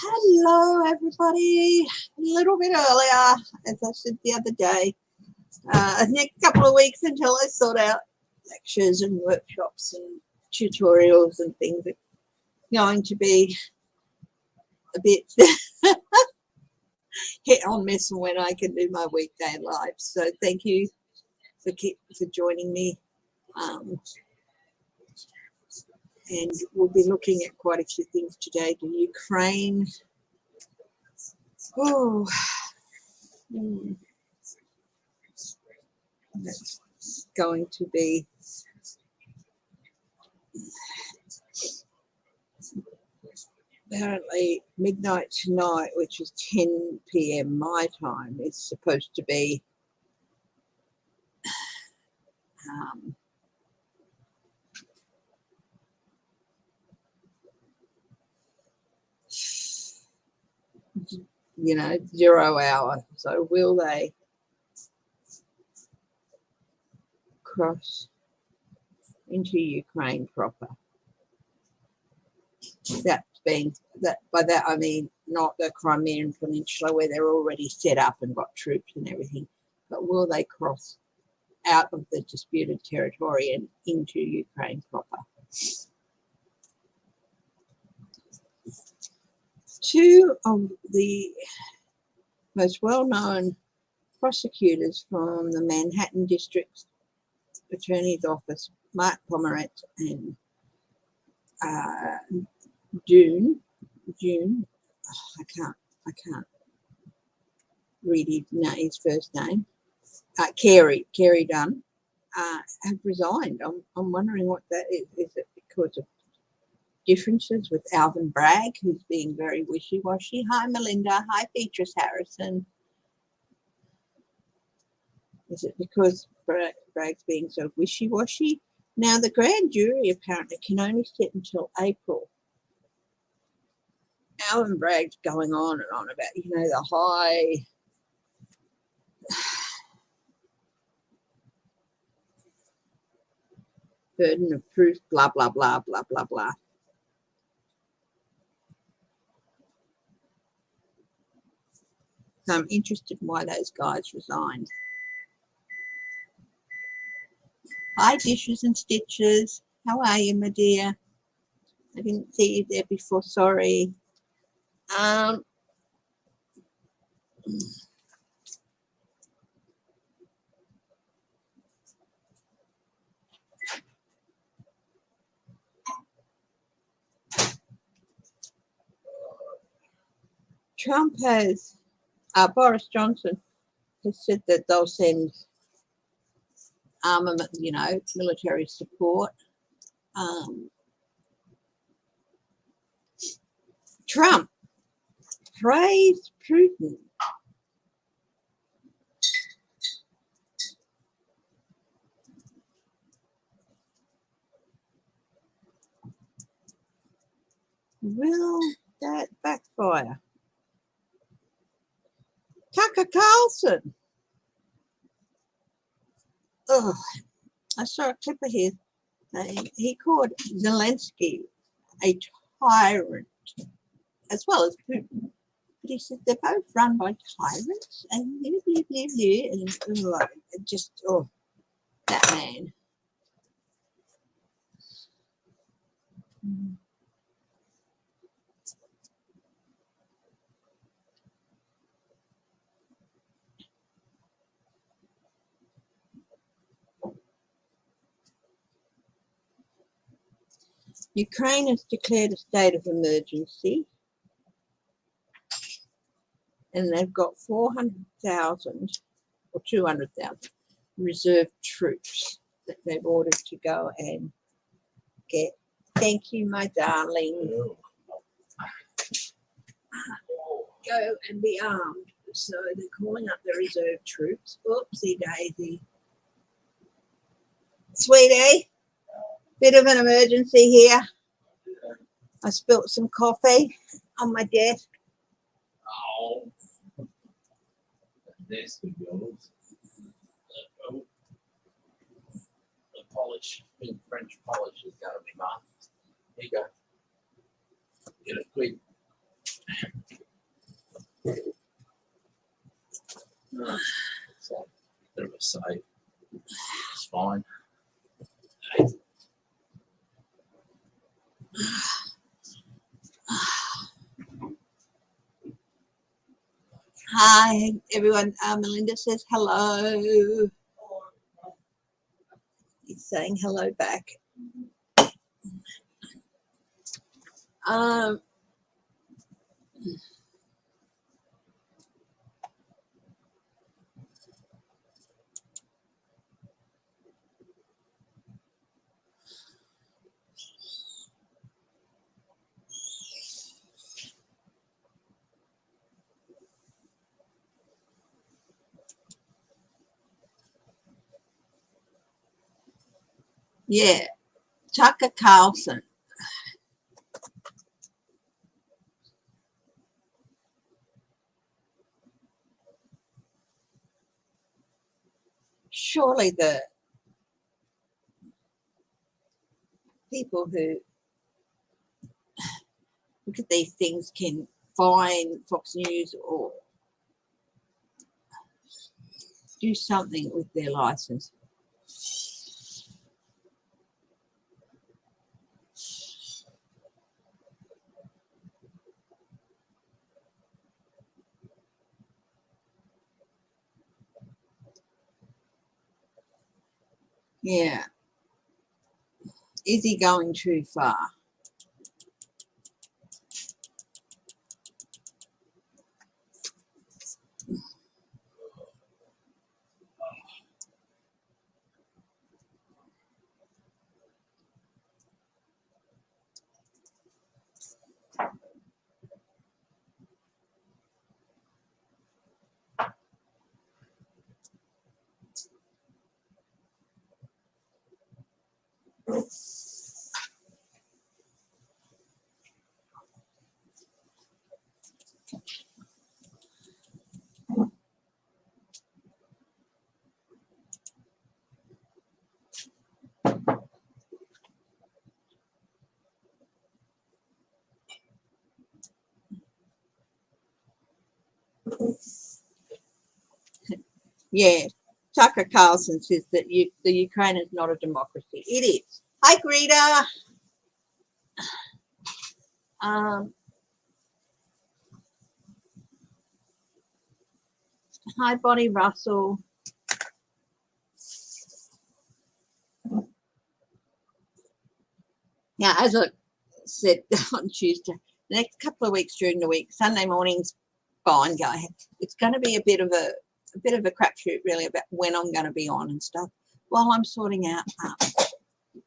Hello, everybody. A little bit earlier, as I said the other day. The next couple of weeks until I sort out lectures and workshops and tutorials and things are going to be a bit hit on miss when I can do my weekday live. So thank you for joining me. And we'll be looking at quite a few things today. The Ukraine. Oh, that's going to be apparently midnight tonight, which is 10 p.m. my time, is supposed to be you know, 0 hour. So will they cross into Ukraine proper? That's being that by that I mean not the Crimean Peninsula where they're already set up and got troops and everything, but will they cross out of the disputed territory and into Ukraine proper? Two of the most well-known prosecutors from the Manhattan District Attorney's Office, Mark Pomerantz and June. I can't read his first name. Carey Dunn have resigned. I'm wondering what that is. Is it because of differences with Alvin Bragg, who's being very wishy-washy? Hi, Melinda. Hi, Beatrice Harrison. Is it because Bragg's being so wishy-washy? Now, the grand jury apparently can only sit until April. Alvin Bragg's going on and on about, you know, the high burden of proof, blah, blah, blah, blah, blah, blah. So I'm interested in why those guys resigned. Hi, Dishes and Stitches. How are you, my dear? I didn't see you there before. Sorry. Trump has, Boris Johnson has said that they'll send armament, you know, military support. Trump praised Putin. Will that backfire? Tucker Carlson. Oh, I saw a clip of his. He called Zelensky a tyrant, as well as Putin. But he said they're both run by tyrants and blah, blah, blah, blah, and just, oh, that man. Ukraine has declared a state of emergency, and they've got 400,000 or 200,000 reserve troops that they've ordered to go and get. Thank you, my darling. Go and be armed. So they're calling up the reserve troops. Oopsie daisy. Sweetie, bit of an emergency here. I spilt some coffee on my desk. Oh, this goes. The polish, French polish has got to be mine. Here you go. Get it quick. It's like a bit of a save. It's fine. Hi, everyone. Melinda says hello. He's saying hello back. Yeah, Tucker Carlson. Surely the people who look at these things can fine Fox News or do something with their license. Yeah. Is he going too far? Yeah. Tucker Carlson says that the Ukraine is not a democracy. It is. Hi, Greta. Hi, Bonnie Russell. Now, as I said on Tuesday, the next couple of weeks during the week, Sunday mornings, fine, go ahead. It's going to be a bit of a crapshoot, really, about when I'm going to be on and stuff, while I'm sorting out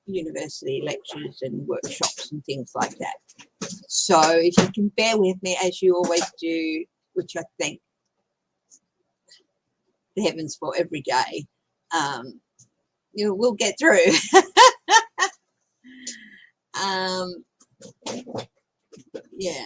university lectures and workshops and things like that. So if you can bear with me, as you always do, which I thank the heavens for every day, we'll get through. Yeah.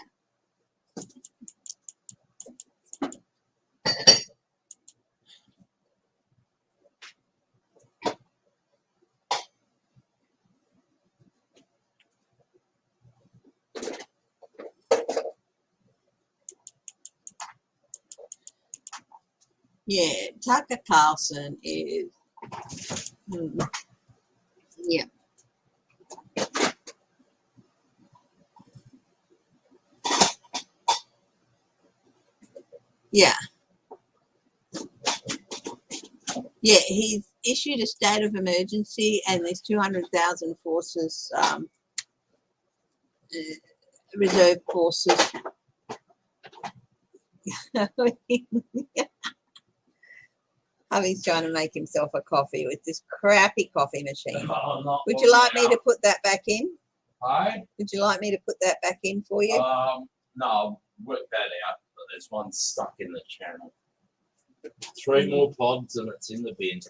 Yeah, Tucker Carlson is, yeah. Yeah. Yeah, he's issued a state of emergency and there's 200,000 forces, reserve forces. He's trying to make himself a coffee with this crappy coffee machine. Would you like me to put that back in? Hi. Would you like me to put that back in for you? No, I'll work that out, but there's one stuck in the channel. 3 more pods and it's in the bin.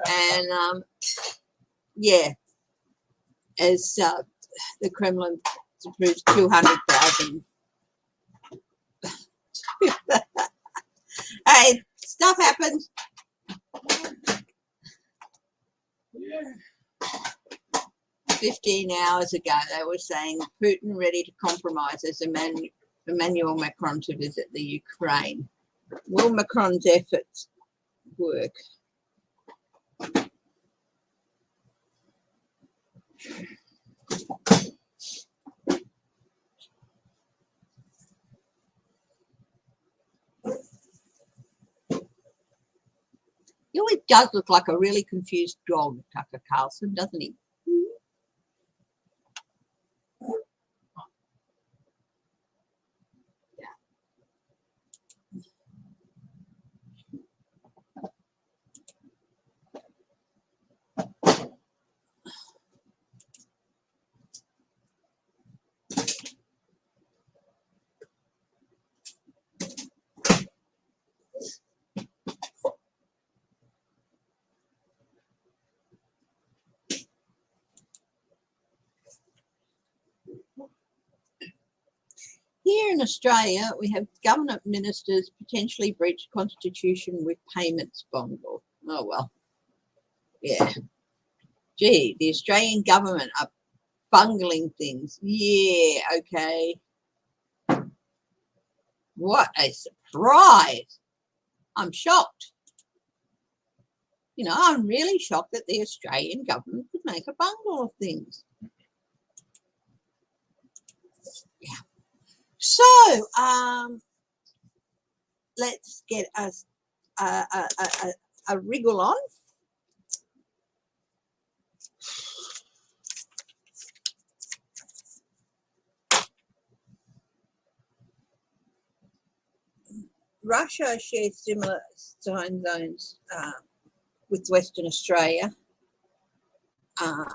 And yeah, as the Kremlin approves 200,000. Hey, stuff happens. Yeah. 15 hours ago, they were saying Putin ready to compromise as a Emmanuel Macron to visit the Ukraine. Will Macron's efforts work? He always does look like a really confused dog, Tucker Carlson, doesn't he? Here in Australia, we have government ministers potentially breached constitution with payments bungle. Oh, well, yeah. Gee, the Australian government are bungling things. Yeah, okay. What a surprise. I'm shocked. You know, I'm really shocked that the Australian government could make a bungle of things. Yeah. So, let's get us a wriggle on. Russia shares similar time zones with Western Australia, and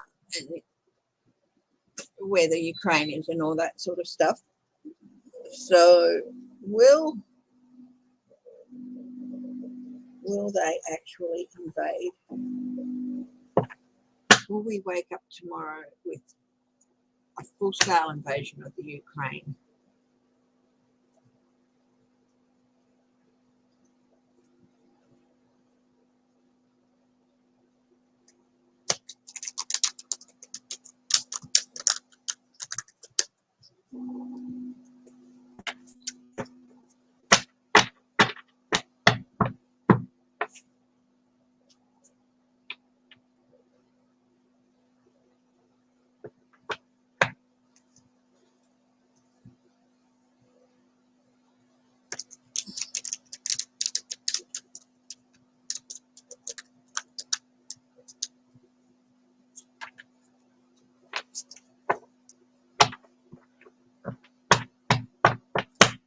where the Ukraine is and all that sort of stuff. So will they actually invade? Will we wake up tomorrow with a full-scale invasion of the Ukraine?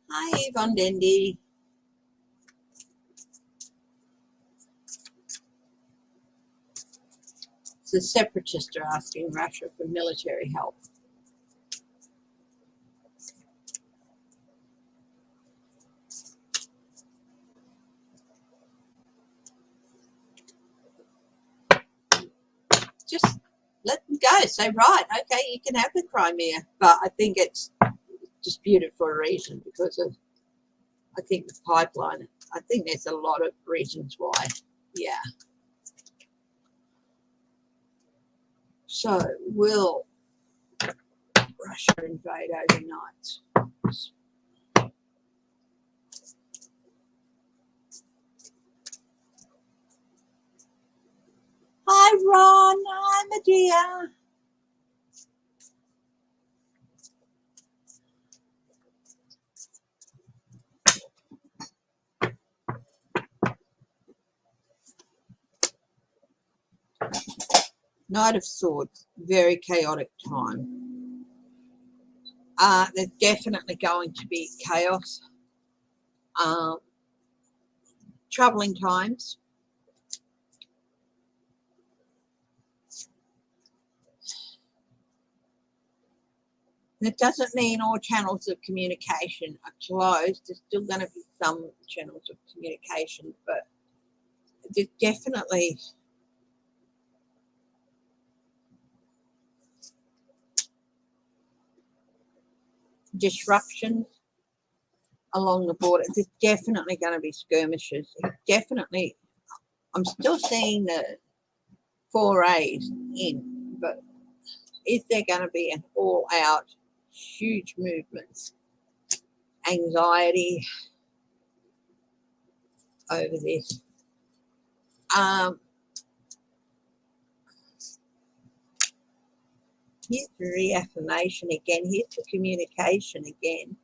Hi, Yvonne Dendy. The separatists are asking Russia for military help. Just let them go. Say, right, okay, you can have the Crimea. But I think it's disputed for a reason because of, I think, the pipeline. I think there's a lot of reasons why. Yeah. So will Russia invade overnight? Hi, Ron. Hi, Medea. Knight of Swords, very chaotic time. There's definitely going to be chaos. Troubling times. That doesn't mean all channels of communication are closed. There's still going to be some channels of communication, but there's definitely disruptions along the border. There's definitely going to be skirmishes. Definitely, I'm still seeing the forays in, but is there going to be an all-out huge movement anxiety over this. Here's the reaffirmation again. Here's the communication again.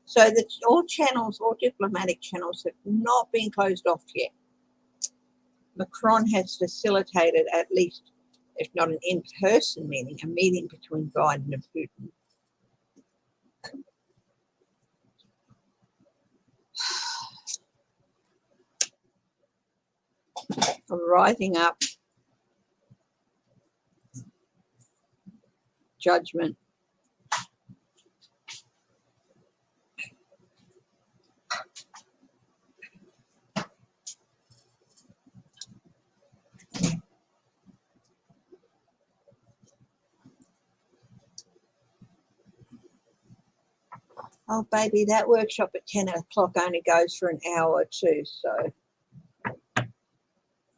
So that all channels, all diplomatic channels have not been closed off yet. Macron has facilitated at least, if not an in-person meeting, a meeting between Biden and Putin. Rising up, judgment. Oh, baby, that workshop at 10 o'clock only goes for an hour or two, so.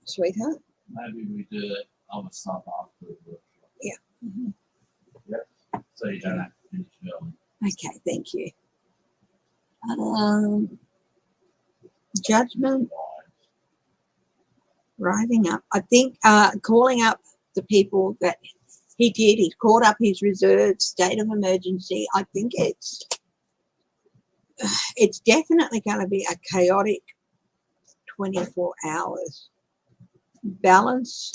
Sweetheart? Maybe we do it other stuff after the workshop. Yeah. Mm-hmm. Yep. So you don't have to finish early. Okay, thank you. Judgment. Rising up. I think calling up the people that he did, he called up his reserve state of emergency. I think it's definitely going to be a chaotic 24 hours. Balance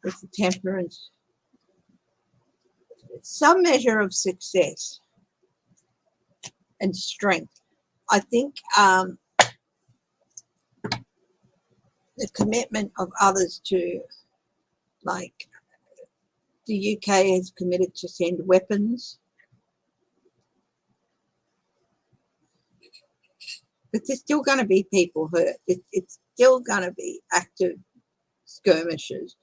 with the temperance. Some measure of success and strength. I think the commitment of others to, like, the UK has committed to send weapons. But there's still going to be people hurt. It's still going to be active skirmishes.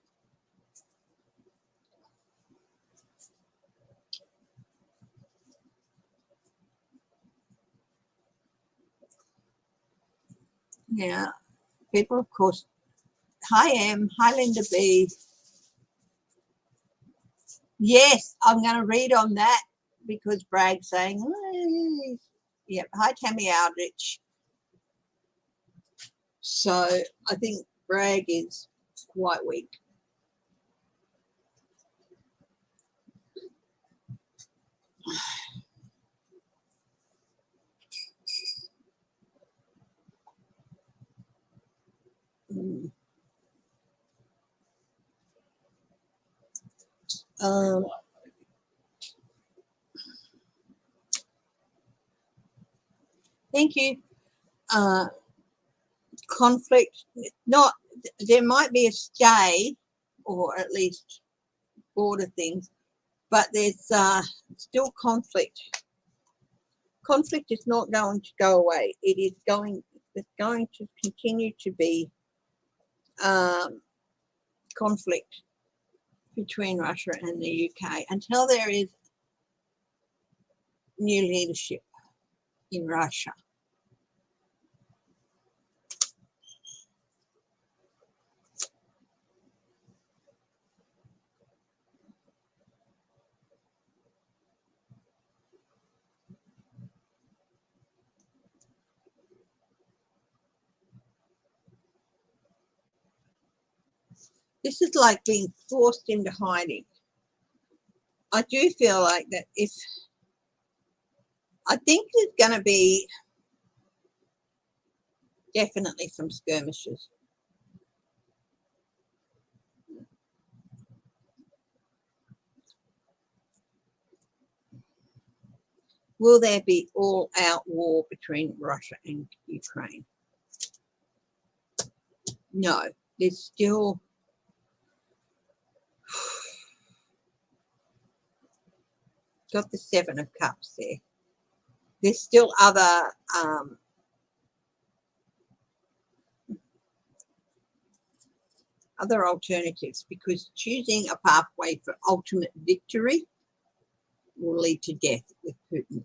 Yeah, people, of course. Hi, Em. Hi, Linda B. Yes, I'm going to read on that because Bragg's saying, oh, yeah. Hi, Tammy Aldrich. So I think Bragg is quite weak. Thank you. Conflict, not, there might be a stay or at least border things, but there's still conflict. Conflict is not going to go away. It's going to continue to be conflict between Russia and the UK until there is new leadership in Russia. This is like being forced into hiding. I do feel like that I think there's going to be definitely some skirmishes. Will there be all-out war between Russia and Ukraine? No, there's still got the Seven of Cups there. There's still other alternatives, because choosing a pathway for ultimate victory will lead to death with Putin.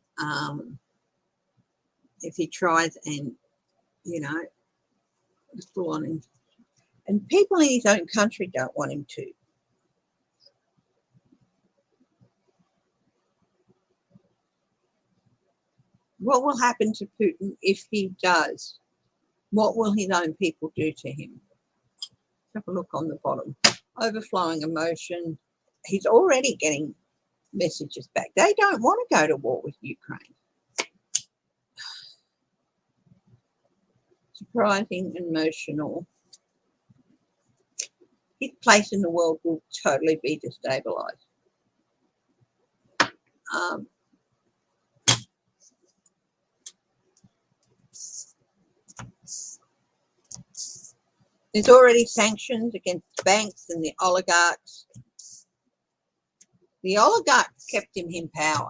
If he tries and, full on him. And people in his own country don't want him to. What will happen to Putin if he does? What will his own people do to him? Have a look on the bottom. Overflowing emotion. He's already getting messages back. They don't want to go to war with Ukraine. Surprising, emotional. His place in the world will totally be destabilized. There's already sanctions against banks and the oligarchs. The oligarchs kept him in power.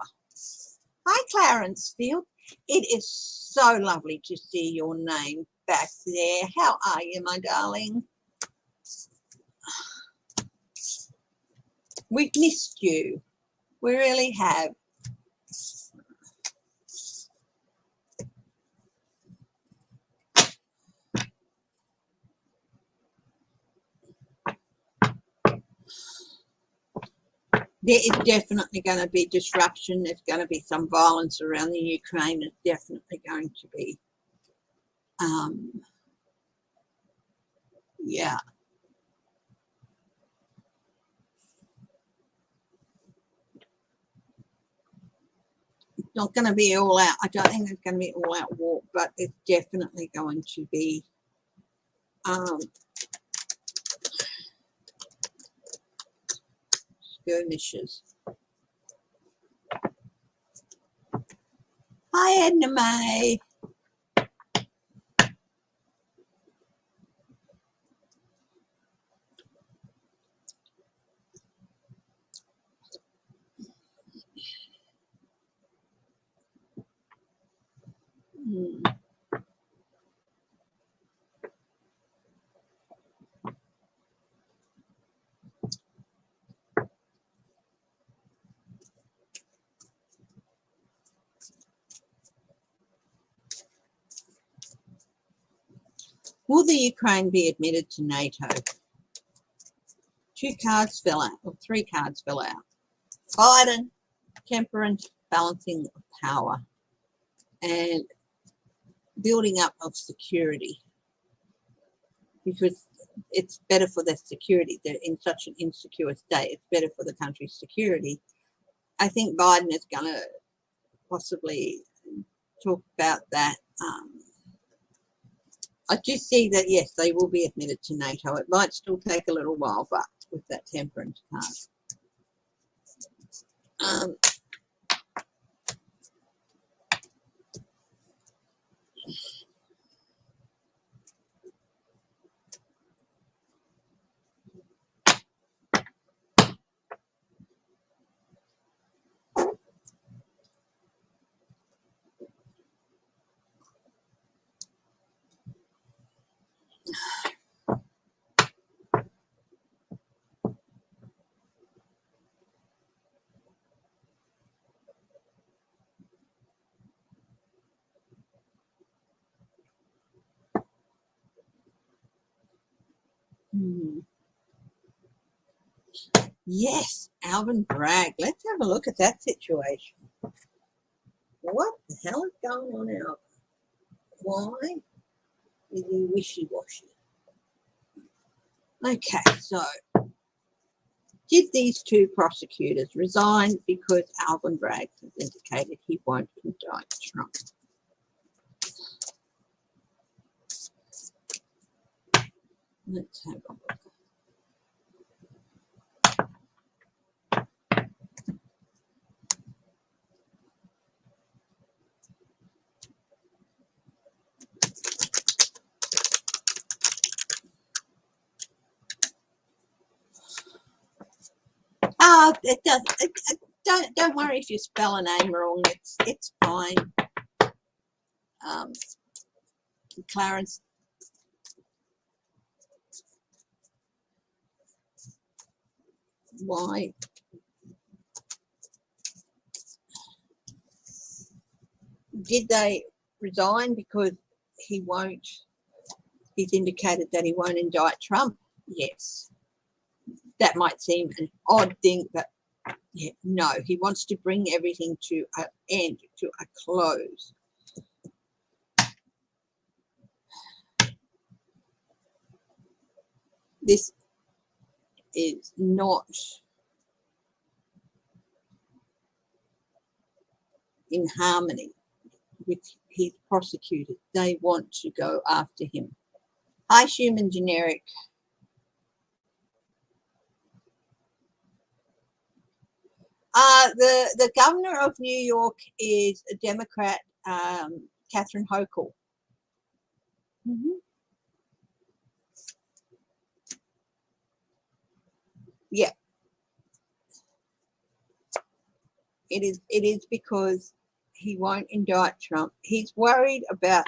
Hi, Clarence Field. It is so lovely to see your name back there. How are you, my darling? We've missed you. We really have. There is definitely going to be disruption. There's going to be some violence around the Ukraine. There's definitely going to be, yeah. It's not going to be all out. I don't think it's going to be all out war, but it's definitely going to be skirmishes. Hi, Edna May. Will the Ukraine be admitted to NATO? 2 cards fell out, or 3 cards fell out. Biden, temperance, balancing of power, and building up of security. Because it's better for their security. They're in such an insecure state. It's better for the country's security. I think Biden is going to possibly talk about that. I do see that, yes, they will be admitted to NATO. It might still take a little while, but with that temperance card. Yes, Alvin Bragg. Let's have a look at that situation. What the hell is going on, Alvin? Why is he wishy-washy? Okay, so did these 2 prosecutors resign because Alvin Bragg has indicated he won't indict Trump? Let's have a look. Oh, it does. Don't worry if you spell a name wrong. It's fine. Clarence. Why? Did they resign because he won't? He's indicated that he won't indict Trump. Yes. That might seem an odd thing, but yeah, no, he wants to bring everything to an end, to a close. this is not in harmony with his prosecutors. They want to go after him. Hi, Human Generic. The governor of New York is a Democrat, Catherine Hochul. Yeah, it is because he won't indict Trump. He's worried about.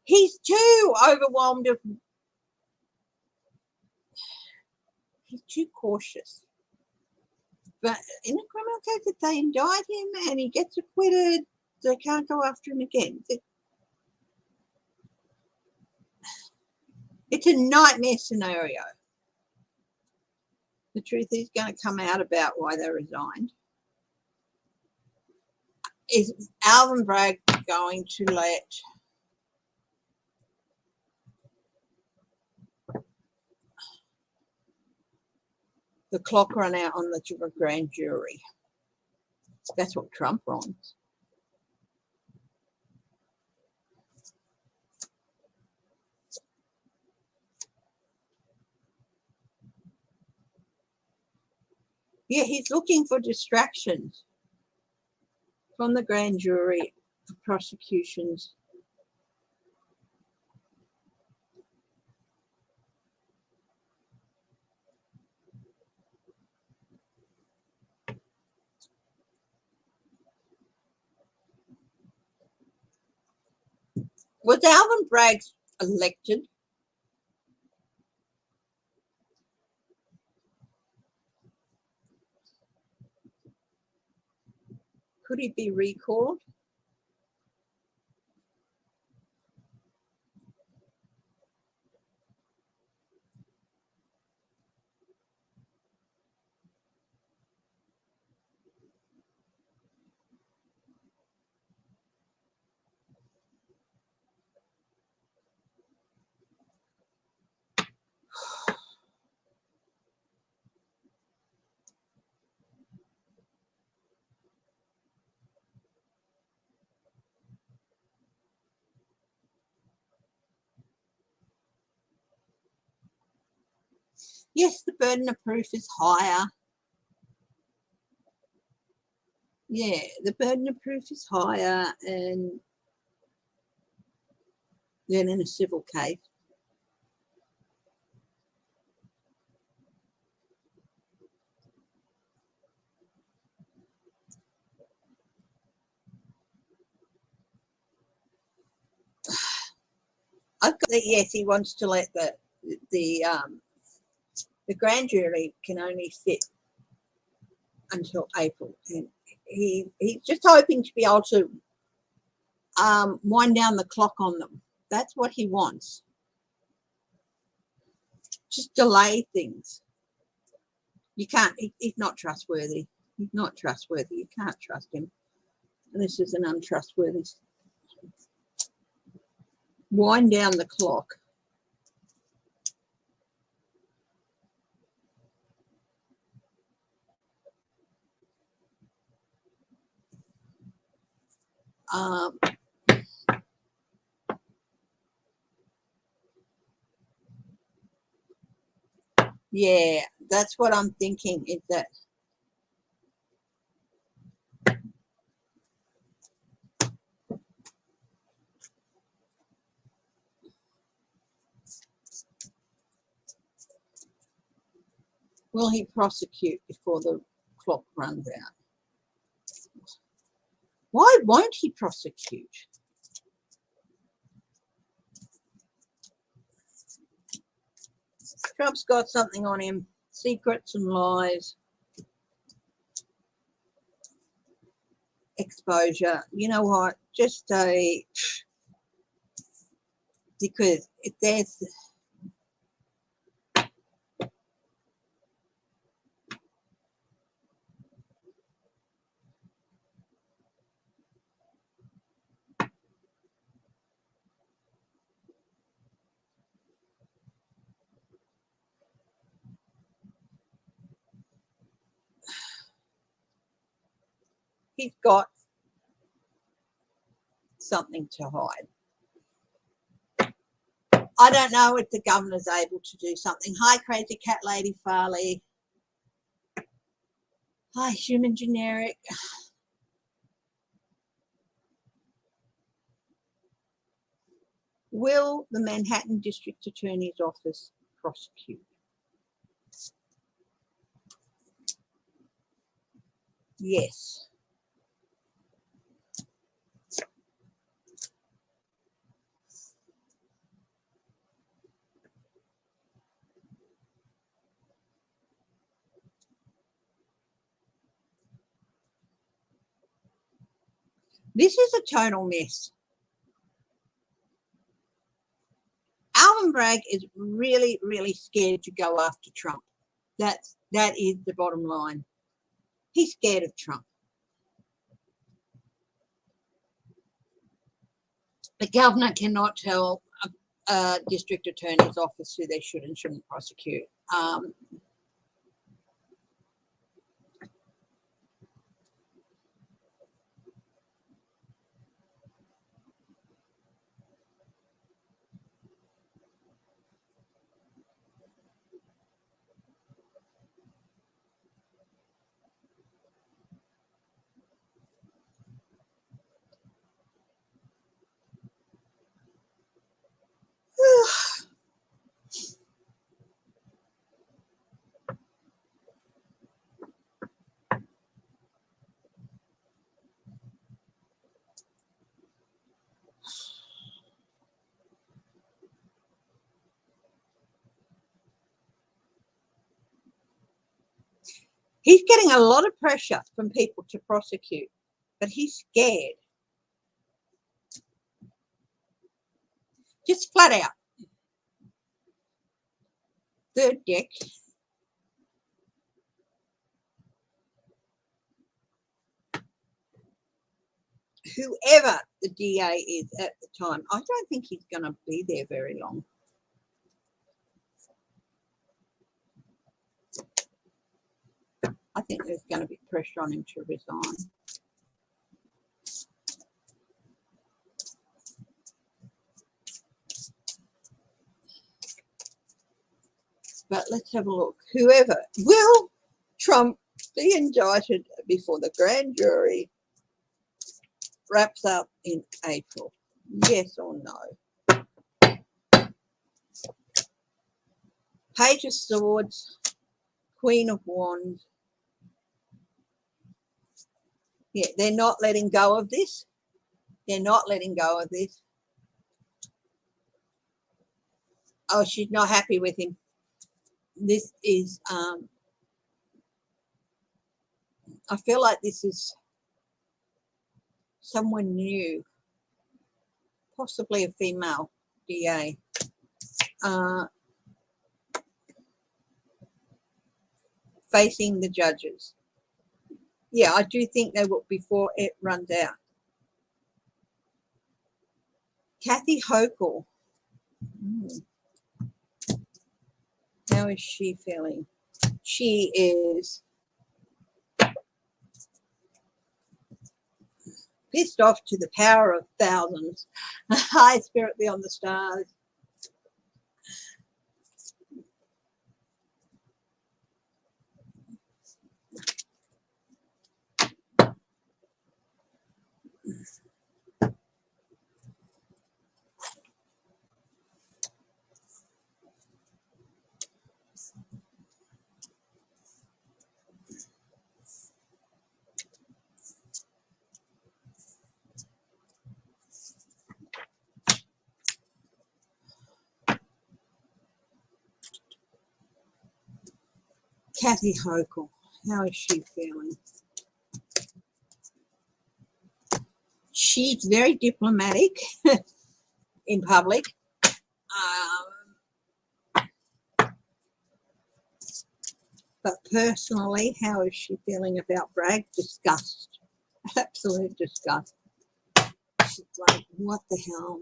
He's too overwhelmed of. He's too cautious. But in a criminal case, if they indict him and he gets acquitted, they can't go after him again. It's a nightmare scenario. The truth is going to come out about why they resigned. Is Alvin Bragg going to let the clock run out on the grand jury? That's what Trump wants. Yeah, he's looking for distractions from the grand jury, the prosecutions. Was Alvin Bragg elected? Could he be recalled? Yes, the burden of proof is higher. Yeah, the burden of proof is higher and than in a civil case. I've got that. Yes, he wants to let the grand jury can only sit until April, and he's just hoping to be able to wind down the clock on them. That's what he wants. Just delay things. You can't. He's not trustworthy. He's not trustworthy. You can't trust him. And this is an untrustworthy. Wind down the clock. Yeah, that's what I'm thinking, is that will he prosecute before the clock runs out? Why won't he prosecute? Trump's got something on him, secrets and lies, exposure. You know what? Just say, because if there's He's got something to hide. I don't know if the governor's able to do something. Hi, Crazy Cat Lady Farley. Hi, Human Generic. Will the Manhattan District Attorney's Office prosecute? Yes. This is a total mess. Alvin Bragg is really, really scared to go after Trump. That is the bottom line. He's scared of Trump. The governor cannot tell a district attorney's office who they should and shouldn't prosecute. He's getting a lot of pressure from people to prosecute, but he's scared. Just flat out. Third deck. Whoever the DA is at the time, I don't think he's going to be there very long. I think there's going to be pressure on him to resign. But let's have a look. Whoever. Will Trump be indicted before the grand jury wraps up in April? Yes or no? Page of Swords, Queen of Wands. Yeah, they're not letting go of this. They're not letting go of this. Oh, she's not happy with him. This is, I feel like this is someone new, possibly a female DA. Facing the judges. Yeah, I do think they will before it runs out. Kathy Hochul. How is she feeling? She is pissed off to the power of thousands. High spirit beyond the stars. Kathy Hochul, how is she feeling? She's very diplomatic in public. But personally, how is she feeling about Bragg? Disgust. Absolute disgust. She's like, what the hell?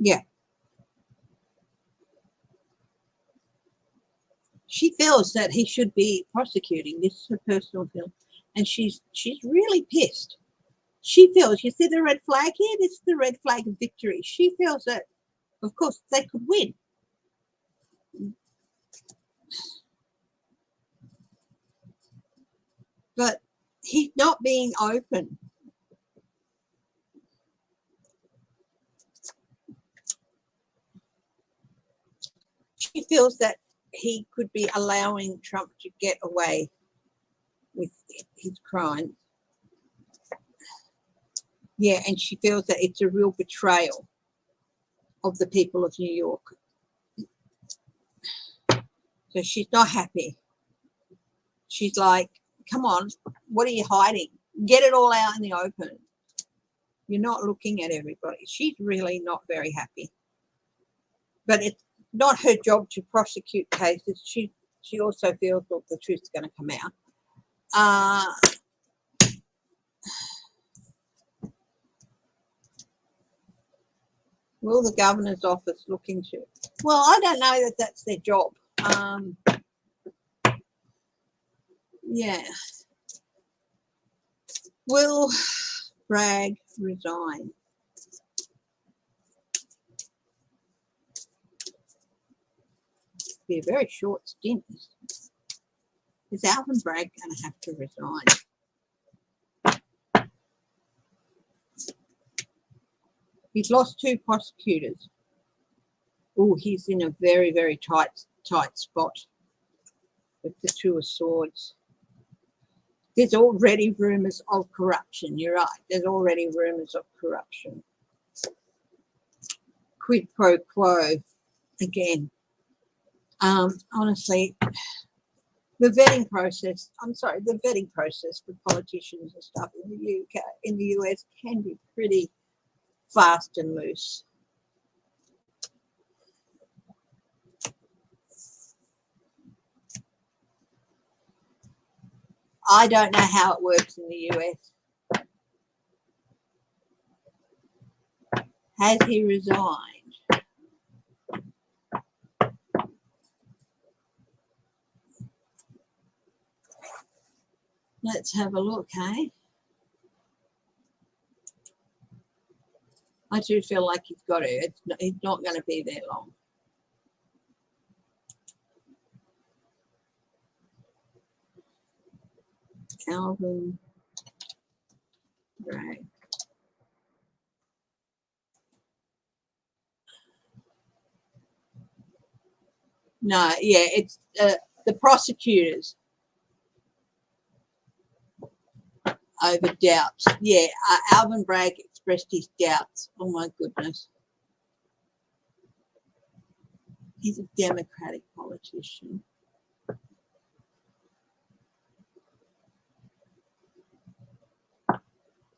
Yeah. she feels that he should be prosecuting. This is her personal feeling, and she's really pissed. She feels, you see the red flag here? This is the red flag of victory. She feels that, of course, they could win. But he's not being open. She feels that he could be allowing Trump to get away with his crimes. Yeah, and she feels that it's a real betrayal of the people of New York. So she's not happy. She's like, come on, what are you hiding? Get it all out in the open. You're not looking at everybody. She's really not very happy. But it's not her job to prosecute cases. She also feels that the truth's going to come out. Will the governor's office look into it? Well, I don't know that that's their job. Yeah. Will Bragg resign? Be a very short stint. Is Alvin Bragg going to have to resign? He's lost 2 prosecutors. Oh, he's in a very, very tight spot with the 2 of swords. There's already rumours of corruption. You're right. There's already rumours of corruption. Quid pro quo again. Honestly, the vetting process for politicians and stuff in the UK, in the US, can be pretty fast and loose. I don't know how it works in the US. Has he resigned? Let's have a look, hey? I do feel like he's got it. He's not going to be there long. Alvin Bragg. No, yeah, it's the prosecutors over doubts. Yeah, Alvin Bragg expressed his doubts. Oh my goodness. He's a Democratic politician.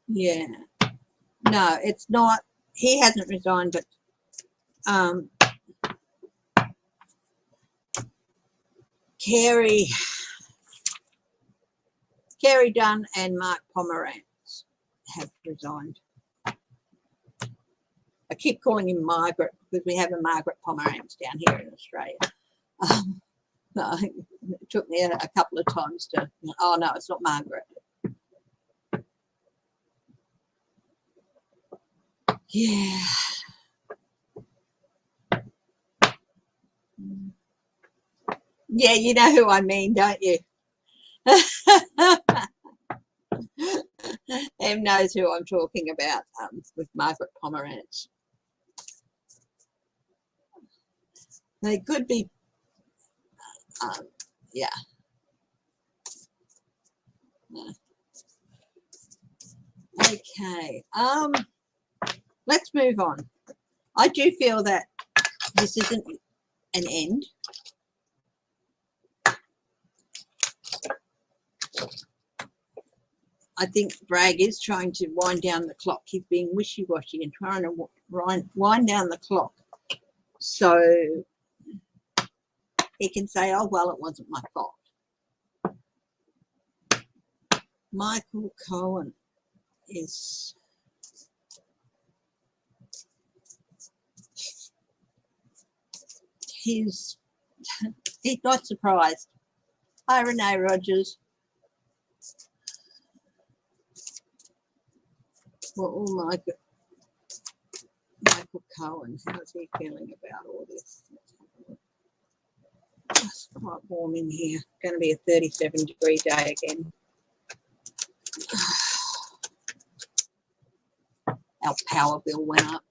Yeah. No, it's not. He hasn't resigned, but Carrie Dunn and Mark Pomerantz have resigned. I keep calling him Margaret because we have a Margaret Pomerantz down here in Australia. It took me a couple of times to, oh no, it's not Margaret. Yeah. Yeah, you know who I mean, don't you? Em knows who I'm talking about with Margaret Pomerantz. They could be, yeah. Okay, let's move on. I do feel that this isn't an end. I think Bragg is trying to wind down the clock. He's being wishy-washy and trying to wind down the clock so he can say, oh, well, it wasn't my fault. Michael Cohen is He's not surprised. Hi, Renee Rogers. Well, oh my God. Michael Cohen, how's he feeling about all this? It's quite warm in here. Going to be a 37-degree day again. Our power bill went up.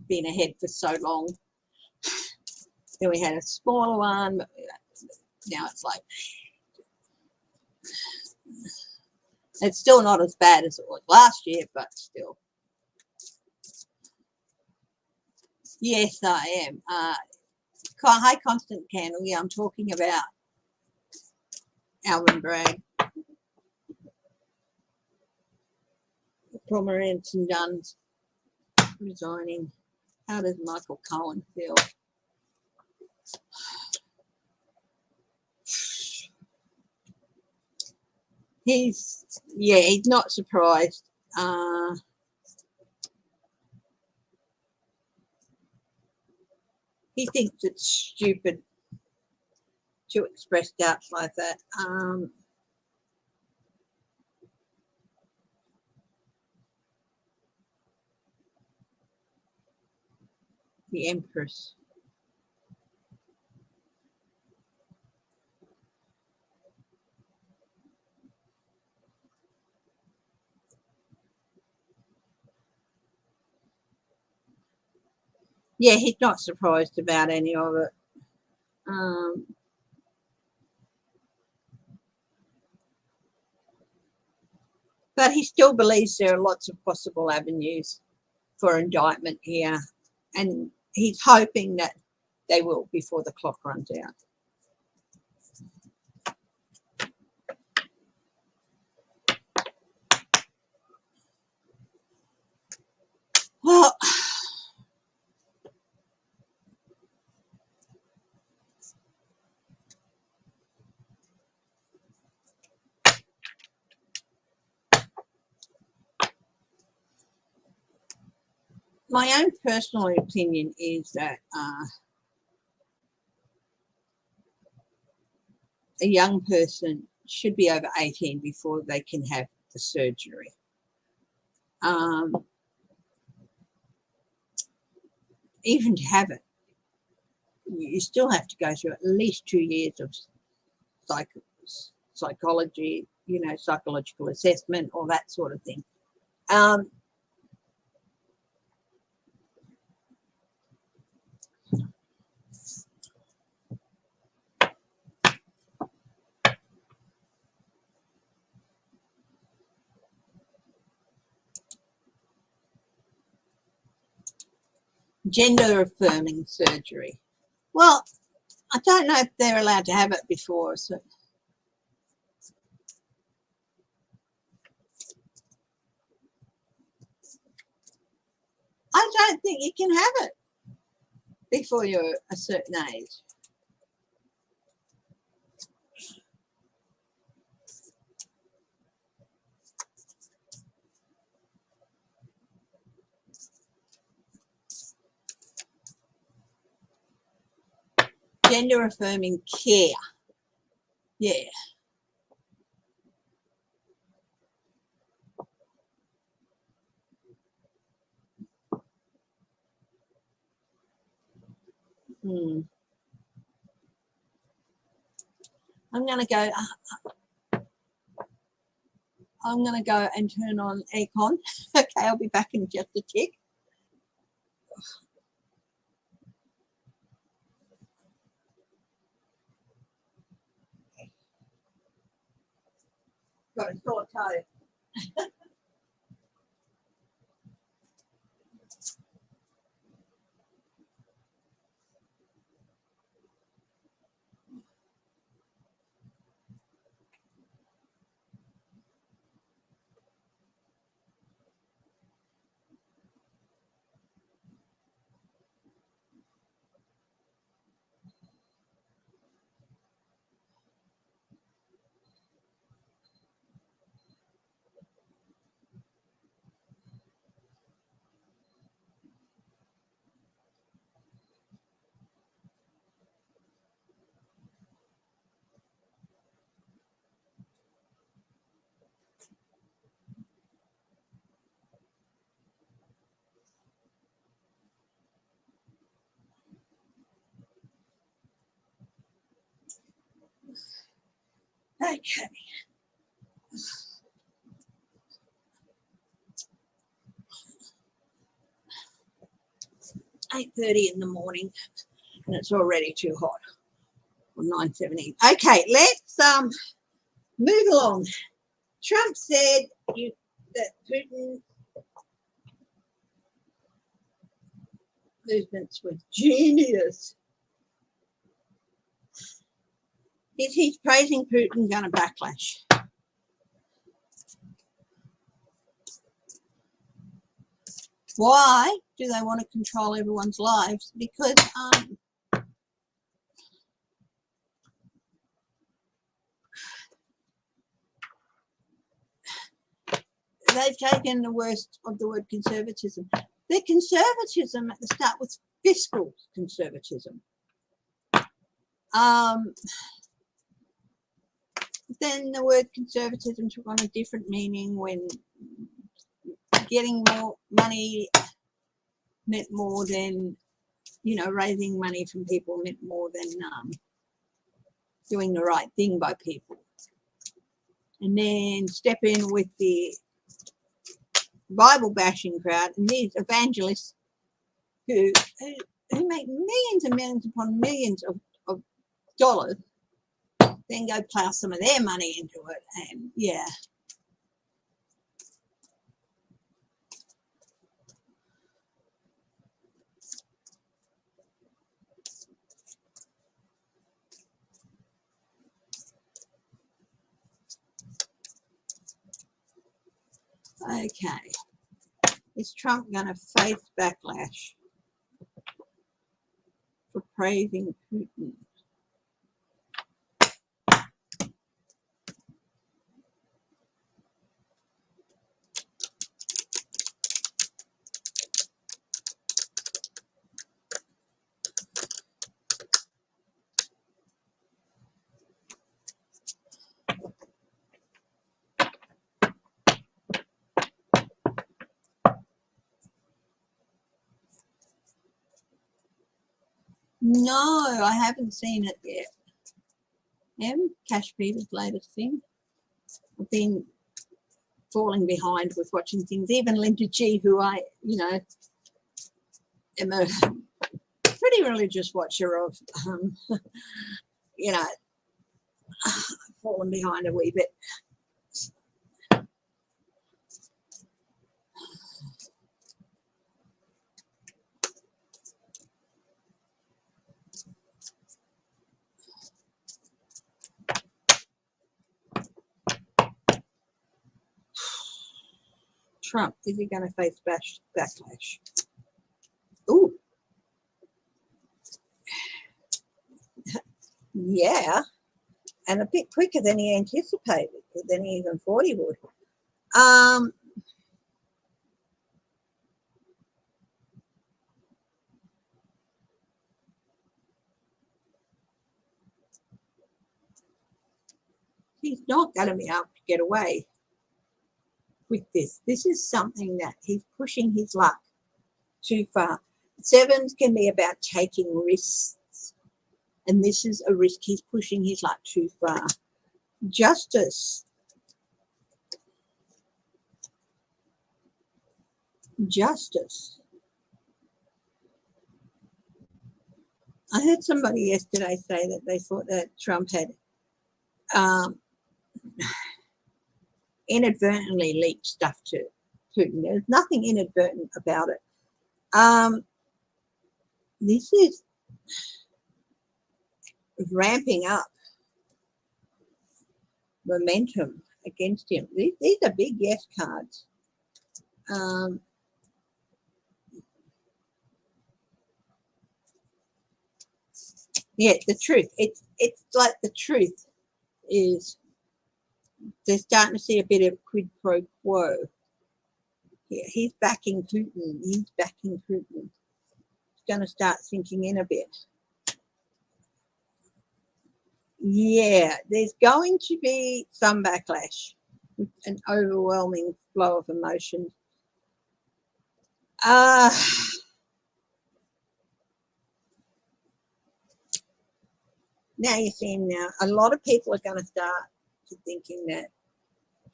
Been ahead for so long. Then we had a smaller one, but now it's like, it's still not as bad as it was last year, but still. Yes, I am. Hi, Constant Candle. Yeah, I'm talking about Alvin Bragg. Pomerantz and Dunn's resigning. How does Michael Cohen feel? He's not surprised. He thinks it's stupid to express doubts like that. The Empress. Yeah, he's not surprised about any of it. But he still believes there are lots of possible avenues for indictment here. And he's hoping that they will before the clock runs out. Well, my own personal opinion is that a young person should be over 18 before they can have the surgery. Even to have it, you still have to go through at least 2 years of psychology, psychological assessment, all that sort of thing. Gender affirming surgery. Well, I don't know if they're allowed to have it before. So I don't think you can have it before you're a certain age. Gender affirming care. Yeah. I'm going to go and turn on aircon. Okay, I'll be back in just a tick. Got a sore toe. Okay. 8:30 in the morning, and it's already too hot. Or 9:17. Okay, let's move along. Trump said that Putin movements were genius. Is he praising Putin going to backlash? Why do they want to control everyone's lives? Because they've taken the worst of the word conservatism. The conservatism at the start was fiscal conservatism. Then the word conservatism took on a different meaning when getting more money meant more than, raising money from people meant more than doing the right thing by people. And then step in with the Bible bashing crowd and these evangelists who make millions and millions upon millions of dollars, then go plow some of their money into it. And yeah. Okay. Is Trump going to face backlash for praising Putin? No, I haven't seen it yet. Cash Peter's latest thing. I've been falling behind with watching things. Even Linda G, who I, am a pretty religious watcher of, fallen behind a wee bit. Trump, is he going to face backlash? Ooh. Yeah. And a bit quicker than he anticipated, than he even thought he would. He's not going to be able to get away with this. This is something that he's pushing his luck too far. Sevens can be about taking risks, and this is a risk he's pushing his luck too far. Justice. I heard somebody yesterday say that they thought that Trump had inadvertently leaked stuff to Putin. There's nothing inadvertent about it. This is ramping up momentum against him. These are big yes cards. Yeah, the truth. It's like the truth is they're starting to see a bit of quid pro quo. Yeah, he's backing Putin. He's going to start sinking in a bit. Yeah, there's going to be some backlash with an overwhelming flow of emotions. Now you're seeing a lot of people are going to start to thinking that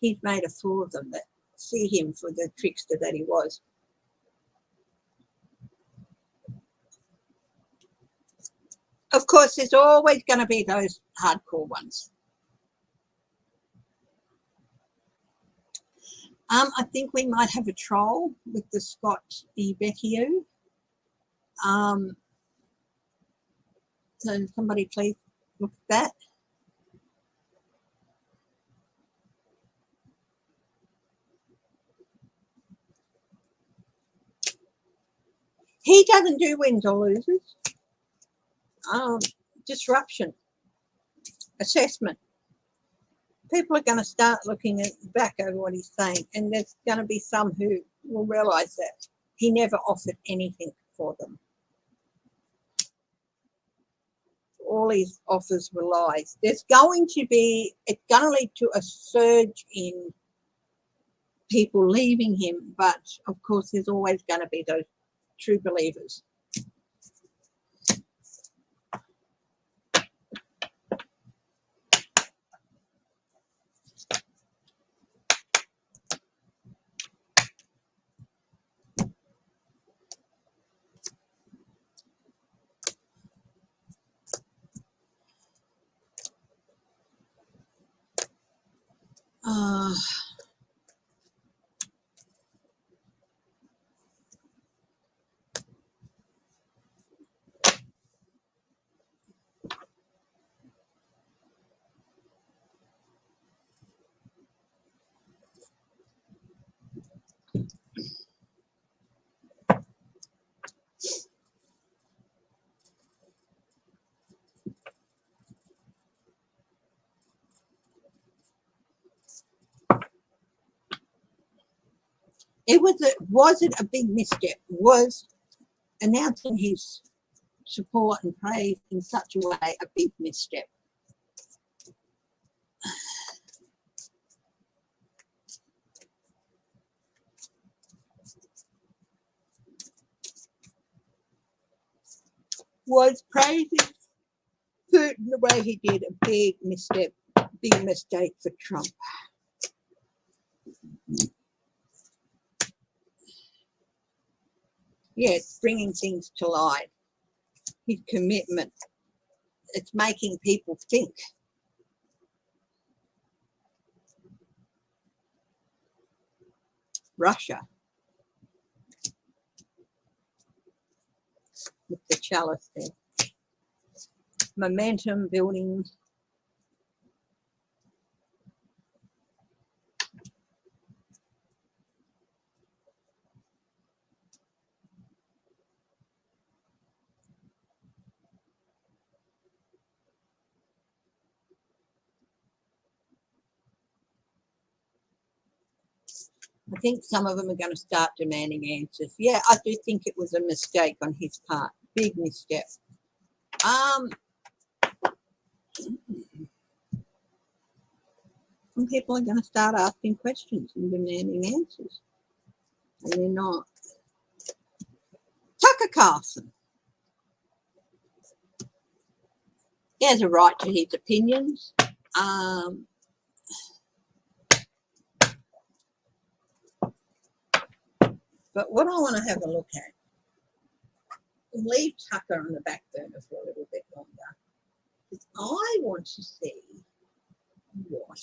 he's made a fool of them, that see him for the trickster that he was. Of course, there's always going to be those hardcore ones. I think we might have a troll with the Scott Ibetio. So somebody please look at that. He doesn't do wins or loses. Disruption, assessment. People are going to start looking back over what he's saying, and there's going to be some who will realise that he never offered anything for them. All his offers were lies. It's going to lead to a surge in people leaving him, but of course there's always going to be those true believers. Was it a big misstep? Was announcing his support and praise in such a way a big misstep? Was praising Putin the way he did a big misstep, big mistake for Trump? Yes, bringing things to light. His commitment. It's making people think. Russia. With the chalice there. Momentum building. I think some of them are going to start demanding answers. Yeah, I do think it was a mistake on his part. Big misstep. Some people are going to start asking questions and demanding answers. And they're not. Tucker Carlson. He has a right to his opinions. But what I want to have a look at, leave Tucker on the back burner for a little bit longer, because I want to see what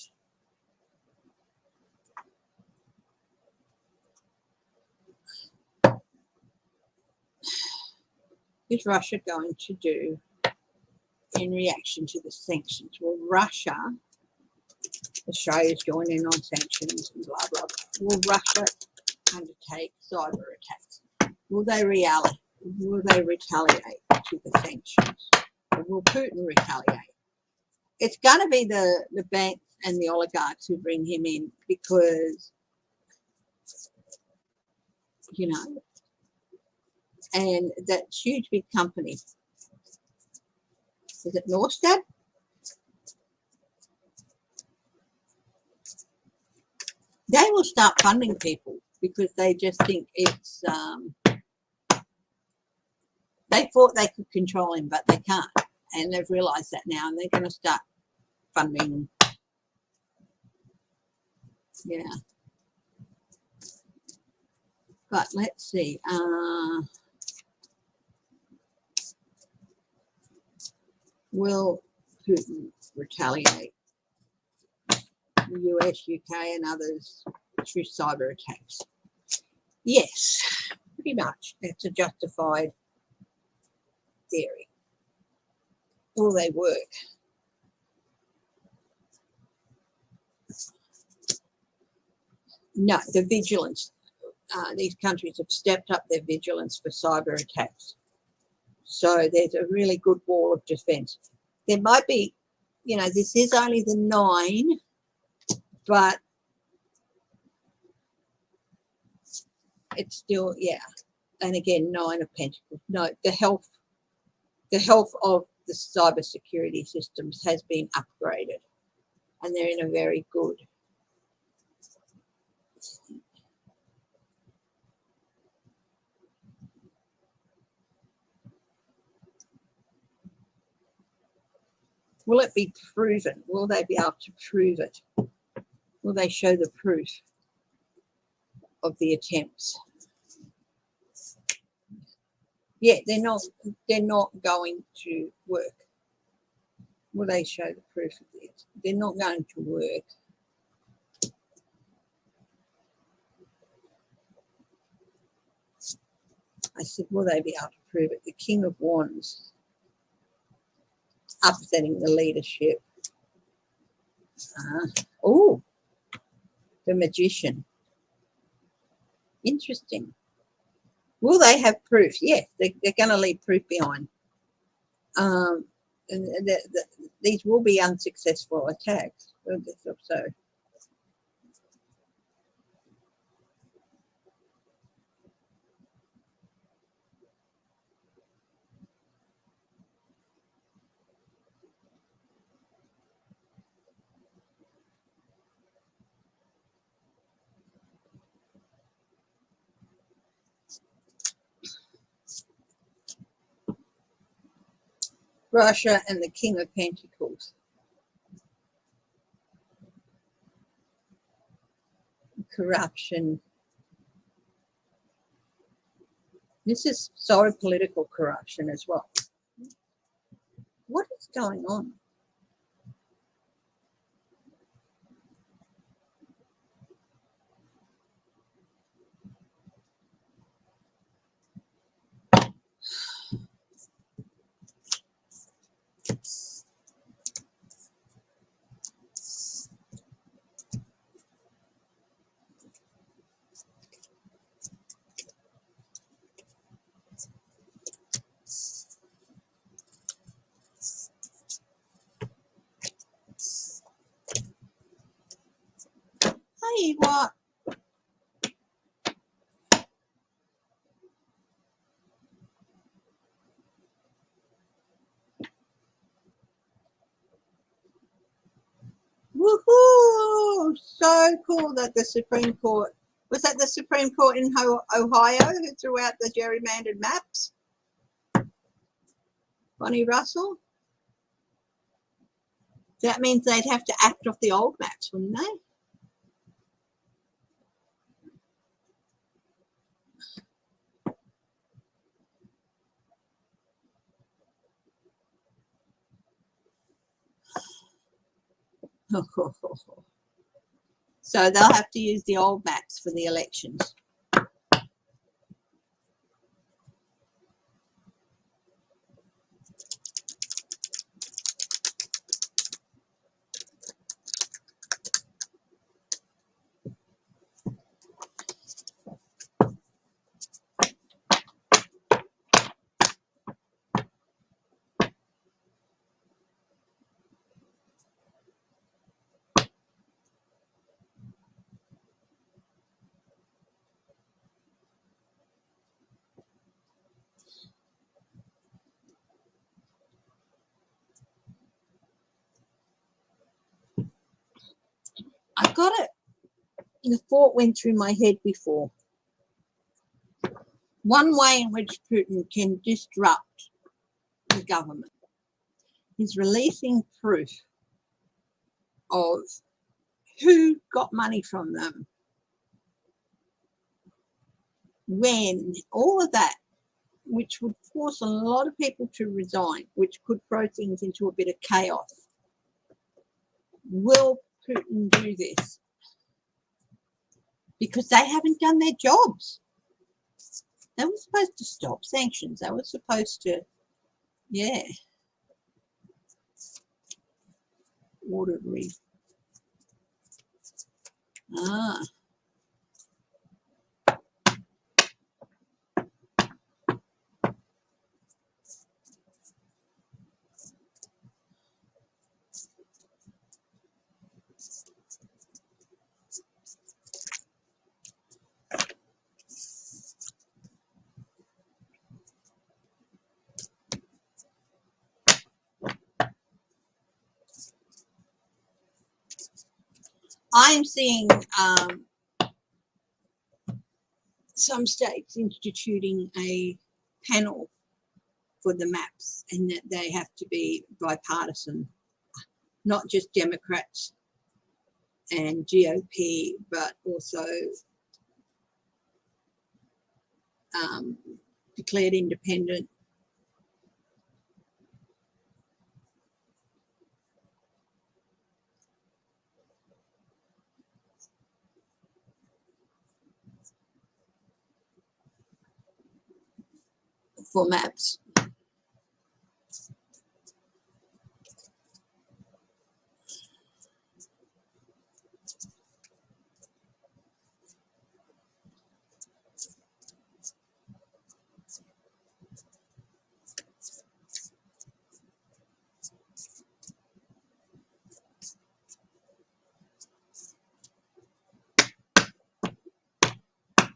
is Russia going to do in reaction to the sanctions. Will Russia, Australia's joining on sanctions and blah, blah, blah. Will Russia undertake cyber attacks? Will they retaliate to the sanctions? Or will Putin retaliate? It's going to be the banks and the oligarchs who bring him in because, you know, and that huge big company, is it Norstad? They will start funding people because they just think it's, they thought they could control him, but they can't. And they've realised that now, and they're going to start funding Yeah. But let's see. Will Putin retaliate? The US, UK, and others through cyber attacks? Yes, pretty much. That's a justified theory. Will they work? No, the vigilance. These countries have stepped up their vigilance for cyber attacks. So there's a really good wall of defense. There might be, this is only the 9, but it's still, yeah. And again, 9 of Pentacles. No, the health of the cybersecurity systems has been upgraded, and they're in a very good. Will it be proven? Will they be able to prove it? Will they show the proof of the attempts? Yeah, they're not going to work. Will they show the proof of it? They're not going to work. I said, will they be able to prove it? The King of Wands, upsetting the leadership. Oh, the Magician. Interesting. Will they have proof? Yes, they're going to leave proof behind. And these will be unsuccessful attacks. So. Russia and the King of Pentacles. Corruption. This is political corruption as well. What is going on? Hey, what? Woohoo! So cool that the Supreme Court, was that the Supreme Court in Ohio who threw out the gerrymandered maps? Bonnie Russell? That means they'd have to act off the old maps, wouldn't they? So they'll have to use the old maps for the elections. I've got it. The thought went through my head before. One way in which Putin can disrupt the government is releasing proof of who got money from them, when, all of that, which would force a lot of people to resign, which could throw things into a bit of chaos. Will Putin do this? Because they haven't done their jobs. They were supposed to stop sanctions. They were supposed to, yeah. Watery. Ah. I'm seeing some states instituting a panel for the maps, and that they have to be bipartisan, not just Democrats and GOP, but also declared independent. For maps.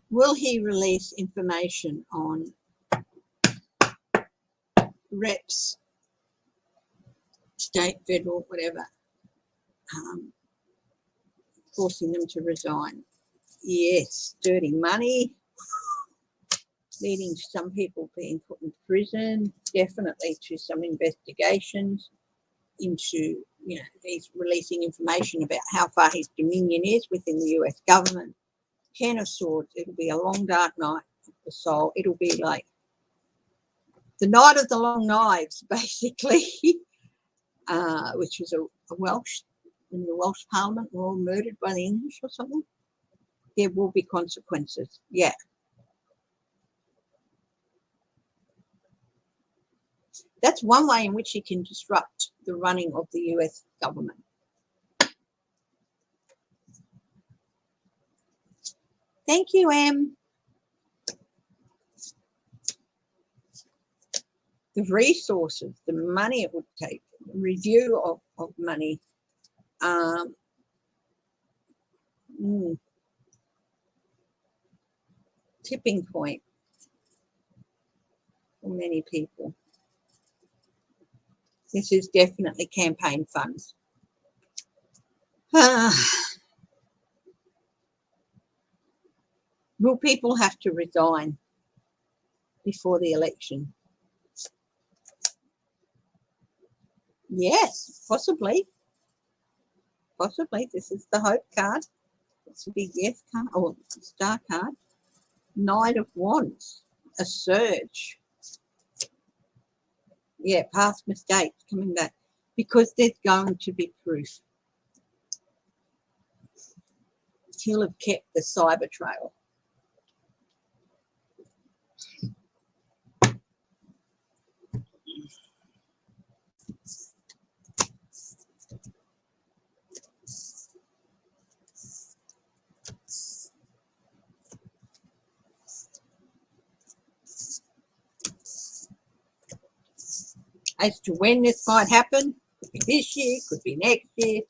Will he release information on reps, state, federal, whatever, forcing them to resign? Yes, dirty money, leading to some people being put in prison, definitely to some investigations into, he's releasing information about how far his dominion is within the US government. 10 of Swords, it'll be a long, dark night of the soul. It'll be like the night of the long knives, basically, which was a Welsh, in the Welsh Parliament were all murdered by the English or something. There will be consequences, yeah. That's one way in which he can disrupt the running of the US government. Thank you, Em. The resources, the money it would take, review of money. Tipping point for many people. This is definitely campaign funds. Will people have to resign before the election? Yes, possibly. Possibly. This is the hope card. It's a big yes card, or star card. Knight of Wands, a surge. Yeah, past mistakes coming back, because there's going to be proof. He'll have kept the cyber trail. As to when this might happen, could be this year, could be next year.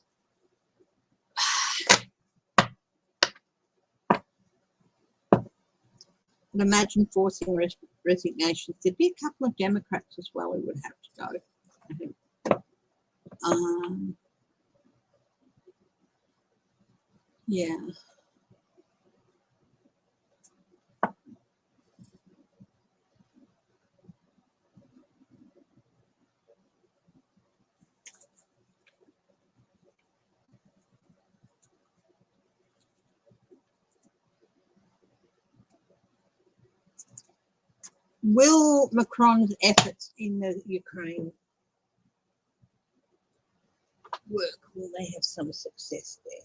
And imagine forcing resignations. There'd be a couple of Democrats as well who would have to go, I think. Yeah. Will Macron's efforts in the Ukraine work? Will they have some success there?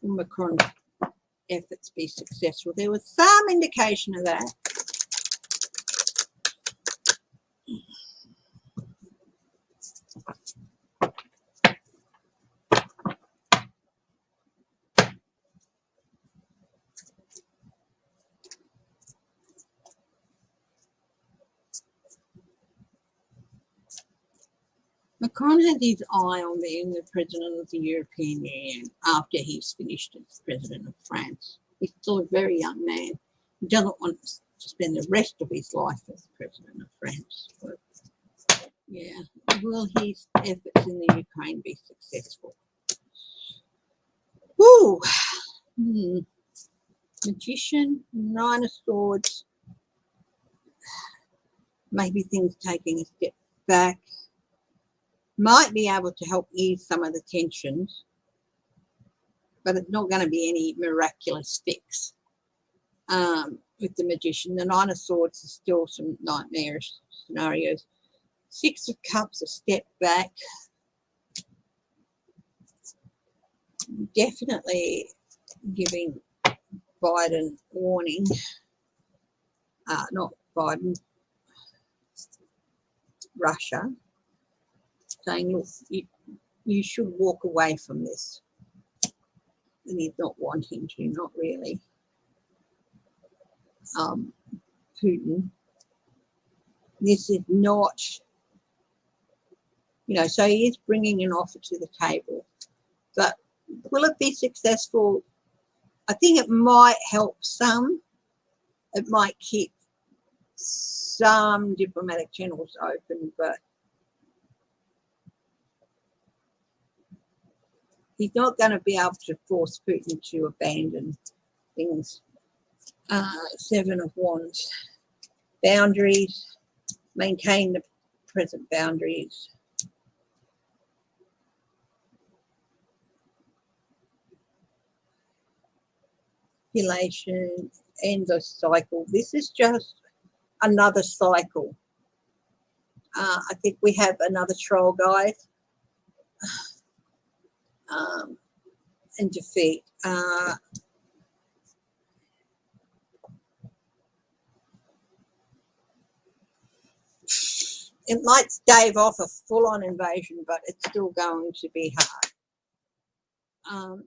Will Macron's efforts be successful? There was some indication of that. Macron has his eye on being the president of the European Union after he's finished as president of France. He's still a very young man. He doesn't want to spend the rest of his life as president of France. But, yeah, will his efforts in the Ukraine be successful? Woo! Magician, Nine of Swords. Maybe things taking a step back. Might be able to help ease some of the tensions, but it's not going to be any miraculous fix with the Magician. The Nine of Swords is still some nightmarish scenarios. Six of Cups, a step back. Definitely giving Biden warning. Not Biden, Russia. Saying, look, you should walk away from this. And he's not wanting to, not really. Putin. This is not, so he is bringing an offer to the table. But will it be successful? I think it might help some. It might keep some diplomatic channels open, but he's not going to be able to force Putin to abandon things. Seven of Wands. Boundaries. Maintain the present boundaries. Population. Endless cycle. This is just another cycle. I think we have another troll, guys. And defeat. It might stave off a full-on invasion, but it's still going to be hard. And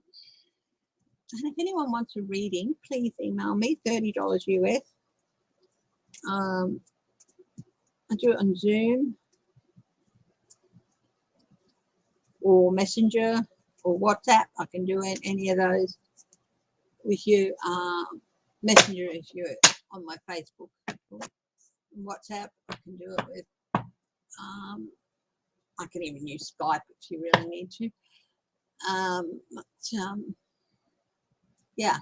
if anyone wants a reading, please email me, $30 US. I do it on Zoom or Messenger or WhatsApp. I can do any of those with you. Messenger is you on my Facebook. WhatsApp, I can do it with. I can even use Skype if you really need to. Yeah.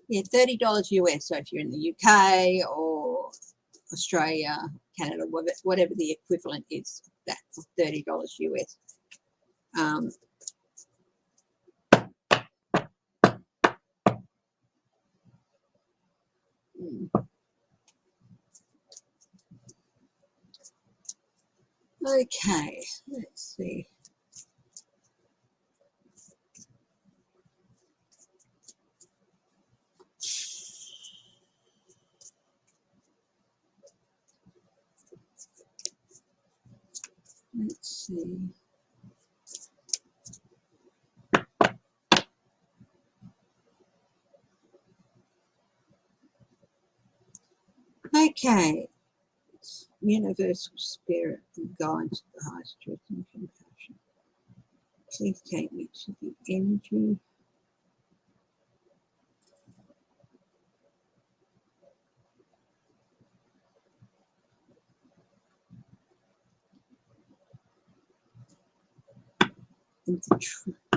Yeah, $30 US. So if you're in the UK or Australia, Canada, whatever the equivalent is, that's $30 US. Okay, let's see. Let's see. Okay. Universal spirit and guides of the highest truth and compassion. Please take me to the energy. And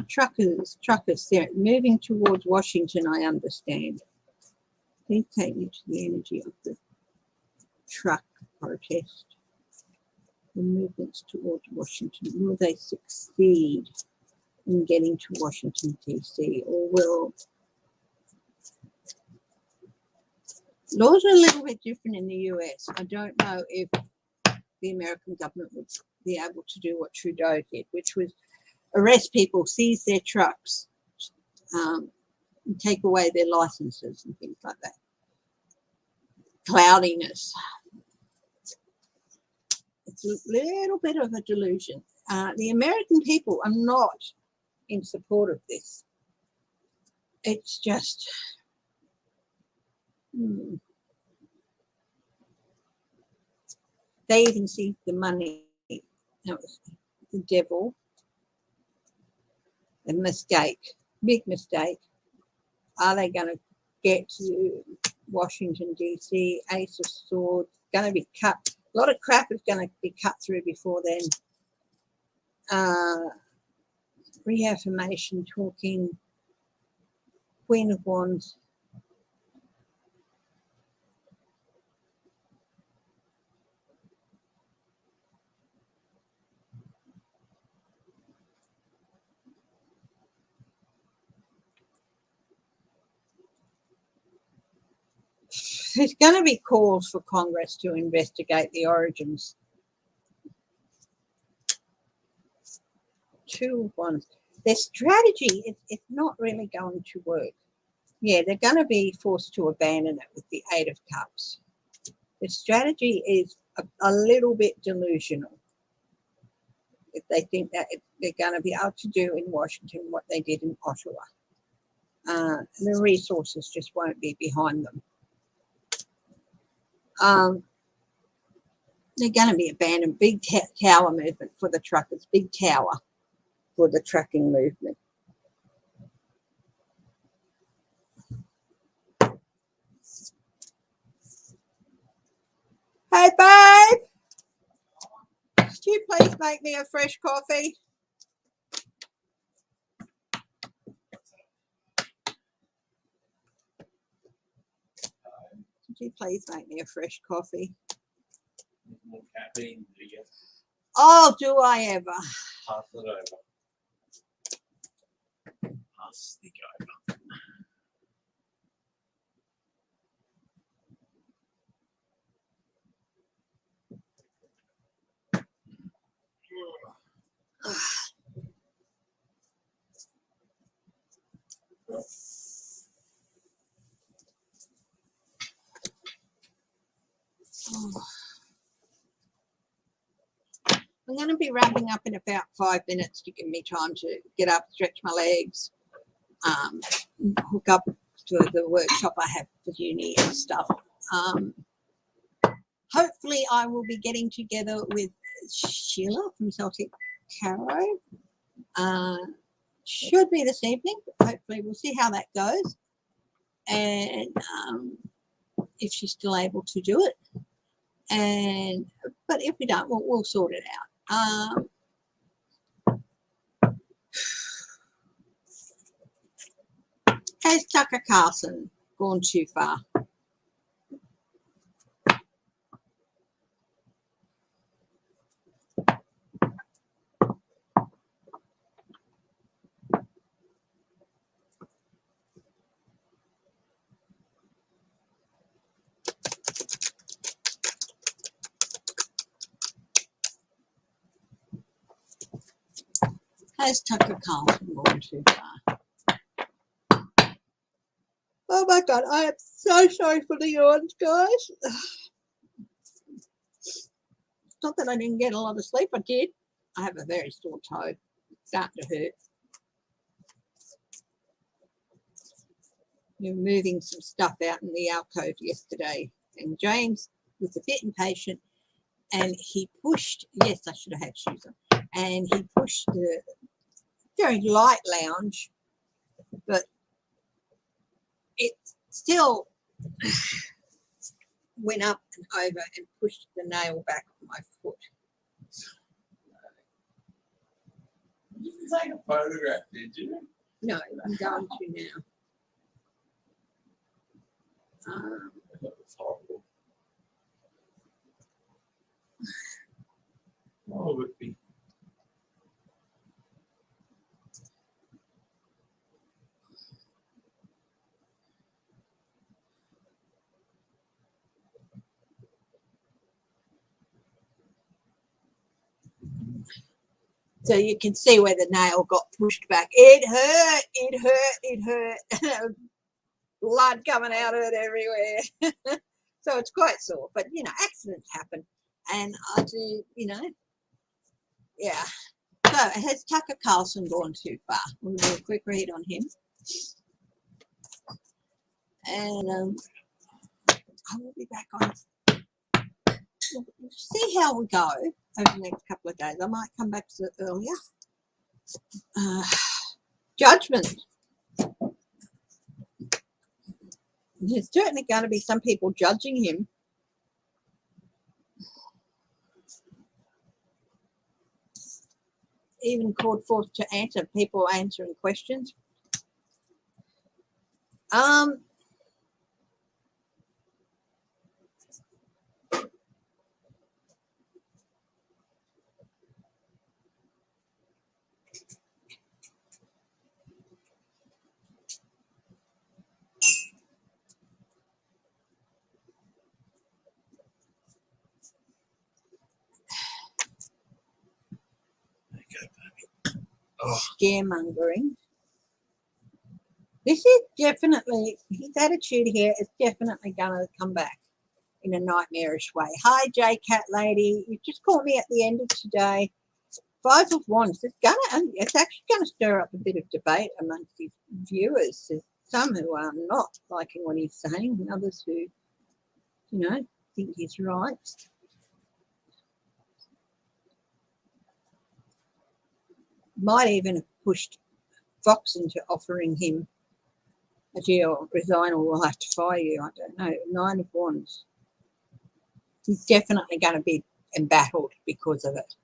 truckers there moving towards Washington, I understand. Please take me to the energy of the truck protest. The movements towards Washington, will they succeed in getting to Washington, D.C., or will... Laws are a little bit different in the US. I don't know if the American government would be able to do what Trudeau did, which was arrest people, seize their trucks, and take away their licenses and things like that. Cloudiness. It's a little bit of a delusion. The American people are not in support of this. It's just... They even see the money. That was the devil. A mistake, big mistake. Are they going to get to Washington, D.C.? Ace of Swords, going to be cut. A lot of crap is going to be cut through before then. Reaffirmation talking. Queen of Wands. There's going to be calls for Congress to investigate the origins. 2 of Wands. Their strategy is not really going to work. Yeah, they're going to be forced to abandon it with the 8 of Cups. The strategy is a little bit delusional. If they think that they're going to be able to do in Washington what they did in Ottawa. The resources just won't be behind them. They're going to be abandoned. Big tower movement for the truckers. Big tower for the trucking movement. Hey, babe. Could you please make me a fresh coffee? Could you please make me a fresh coffee? More caffeine, do you? Oh, do I ever? Pass it over. Pass the over. I'm going to be wrapping up in about 5 minutes to give me time to get up, stretch my legs, hook up to the workshop I have for uni and stuff. Hopefully I will be getting together with Sheila from Celtic Tarot. Should be this evening, but hopefully we'll see how that goes. And if she's still able to do it. But if we don't, we'll sort it out. Has Tucker Carlson gone too far? Has Tucker Carlson gone too far? Oh my God, I am so sorry for the yawns, guys. It's not that I didn't get a lot of sleep, I did. I have a very sore toe. It's starting to hurt. We were moving some stuff out in the alcove yesterday, and James was a bit impatient, and he pushed, yes, I should have had shoes on, and he pushed the very light lounge, but it still went up and over and pushed the nail back on my foot. take a photograph, did you? No, I'm going to now. That was horrible. Oh, it would be. So you can see where the nail got pushed back. It hurt, it hurt, it hurt. Blood coming out of it everywhere. So it's quite sore. But, you know, accidents happen. And I do, you know, yeah. So has Tucker Carlson gone too far? We'll do a quick read on him. And I will be back on. We'll see how we go over the next couple of days. I might come back to it earlier. Judgment. There's certainly going to be some people judging him. Even called forth to answer, people answering questions. Scaremongering. This is definitely, his attitude here is definitely going to come back in a nightmarish way. Hi, J-Cat lady. You just caught me at the end of today. Five of Wands. It's actually going to stir up a bit of debate amongst his viewers. There's some who are not liking what he's saying, and others who, you know, think he's right. Might even have pushed Fox into offering him a deal, resign or we'll have to fire you. I don't know. 9 of Wands. He's definitely going to be embattled because of it.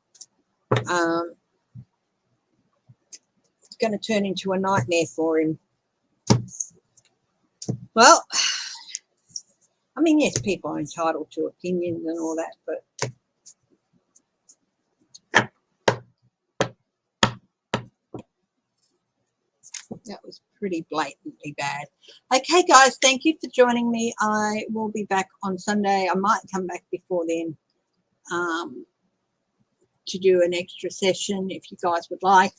It's going to turn into a nightmare for him. Well, I mean, yes, people are entitled to opinions and all that, but that was pretty blatantly bad. Okay, guys, thank you for joining me. I will be back on Sunday. I might come back before then to do an extra session if you guys would like.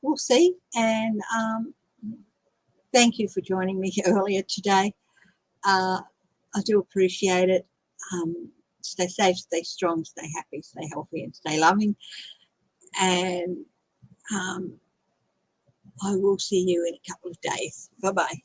We'll see. And thank you for joining me earlier today. I do appreciate it. Stay safe, stay strong, stay happy, stay healthy, and stay loving. And I will see you in a couple of days. Bye-bye.